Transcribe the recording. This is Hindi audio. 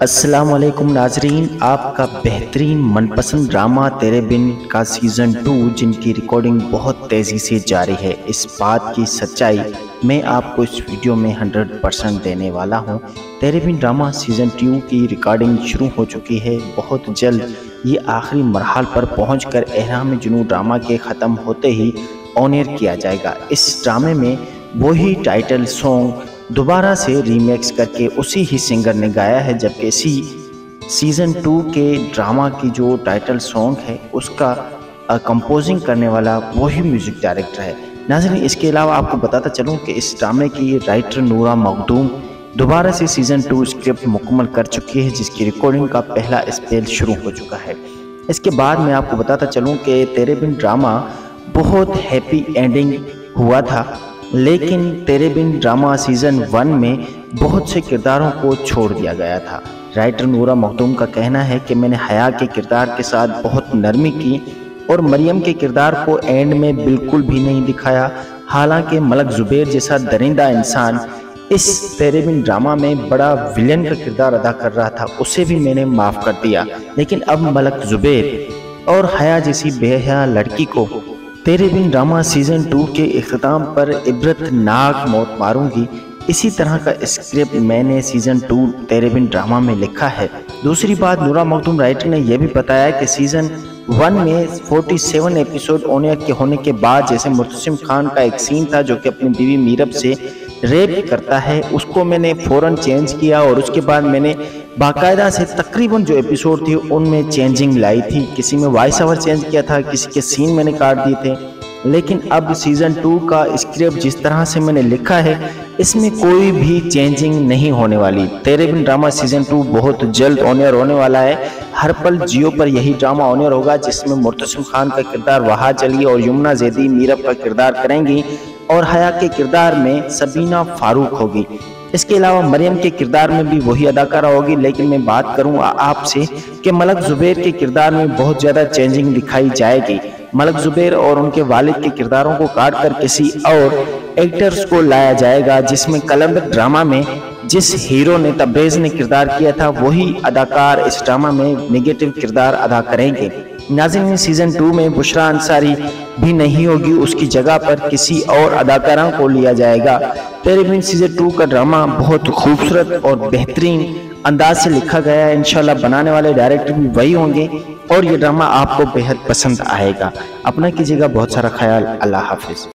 अस्सलाम वालेकुम नाजरीन, आपका बेहतरीन मनपसंद ड्रामा तेरे बिन का सीज़न 2 जिनकी रिकॉर्डिंग बहुत तेज़ी से जारी है। इस बात की सच्चाई मैं आपको इस वीडियो में 100% देने वाला हूं। तेरे बिन ड्रामा सीज़न 2 की रिकॉर्डिंग शुरू हो चुकी है। बहुत जल्द ये आखिरी मरहल पर पहुंचकर एहराम जुनून ड्रामा के ख़त्म होते ही ऑन एयर किया जाएगा। इस ड्रामे में वही टाइटल सॉन्ग दोबारा से रीमेक्स करके उसी ही सिंगर ने गाया है, जबकि इसी सीज़न 2 के ड्रामा की जो टाइटल सॉन्ग है उसका कंपोजिंग करने वाला वही म्यूज़िक डायरेक्टर है। नाज़रीन, इसके अलावा आपको बताता चलूँ कि इस ड्रामे की राइटर नूरा मखदूम दोबारा से सीज़न 2 स्क्रिप्ट मुकम्मल कर चुकी है, जिसकी रिकॉर्डिंग का पहला स्पेल शुरू हो चुका है। इसके बाद मैं आपको बताता चलूँ कि तेरे बिन ड्रामा बहुत हैप्पी एंडिंग हुआ था, लेकिन तेरे बिन ड्रामा सीज़न 1 में बहुत से किरदारों को छोड़ दिया गया था। राइटर नूरा मखदूम का कहना है कि मैंने हया के किरदार के साथ बहुत नरमी की और मरियम के किरदार को एंड में बिल्कुल भी नहीं दिखाया। हालांकि मलक ज़ुबैर जैसा दरिंदा इंसान इस तेरे बिन ड्रामा में बड़ा विलेन का किरदार अदा कर रहा था, उसे भी मैंने माफ़ कर दिया। लेकिन अब मलक ज़ुबैर और हया जैसी बेहया लड़की को तेरे बिन ड्रामा सीज़न 2 के इख्तिताम पर इबरतनाक मौत मारूंगी। इसी तरह का स्क्रिप्ट मैंने सीज़न 2 तेरे बिन ड्रामा में लिखा है। दूसरी बात, नूरा मखदूम राइटर ने यह भी बताया कि सीज़न 1 में 47 एपिसोड ऑन एयर के होने के बाद जैसे मुर्तसिम खान का एक सीन था जो कि अपनी बीवी मीरब से रेप करता है, उसको मैंने फ़ौरन चेंज किया और उसके बाद मैंने बाकायदा से तकरीबन जो एपिसोड थे उनमें चेंजिंग लाई थी। किसी में वॉइस ओवर चेंज किया था, किसी के सीन मैंने काट दिए थे। लेकिन अब सीज़न 2 का स्क्रिप्ट जिस तरह से मैंने लिखा है इसमें कोई भी चेंजिंग नहीं होने वाली। तेरे बिन ड्रामा सीज़न 2 बहुत जल्द ऑन एयर होने वाला है। हर पल जियो पर यही ड्रामा ऑन एयर होगा, जिसमें मुर्तसिम खान का किरदार वहाज अली और यमुना जैदी मीरब का किरदार करेंगी और हया के किरदार में सबीना फारूक होगी। इसके अलावा मरियम के किरदार में भी वही अदाकारा होगी। लेकिन मैं बात करूं आपसे कि मलक ज़ुबैर के किरदार में बहुत ज़्यादा चेंजिंग दिखाई जाएगी। मलक ज़ुबैर और उनके वालिद के किरदारों को काट कर किसी और एक्टर्स को लाया जाएगा, जिसमें कलंदर ड्रामा में जिस हीरो ने तब्रेज़ ने किरदार किया था वही अदाकार इस ड्रामा में नेगेटिव किरदार अदा करेंगे। नाज़रीन, सीज़न 2 में बुशरा अंसारी भी नहीं होगी, उसकी जगह पर किसी और अदाकारा को लिया जाएगा। तेरे बिन सीज़न 2 का ड्रामा बहुत खूबसूरत और बेहतरीन अंदाज से लिखा गया है। इंशाल्लाह बनाने वाले डायरेक्टर भी वही होंगे और ये ड्रामा आपको बेहद पसंद आएगा। अपना कीजिएगा बहुत सारा ख्याल। अल्लाह हाफिज़।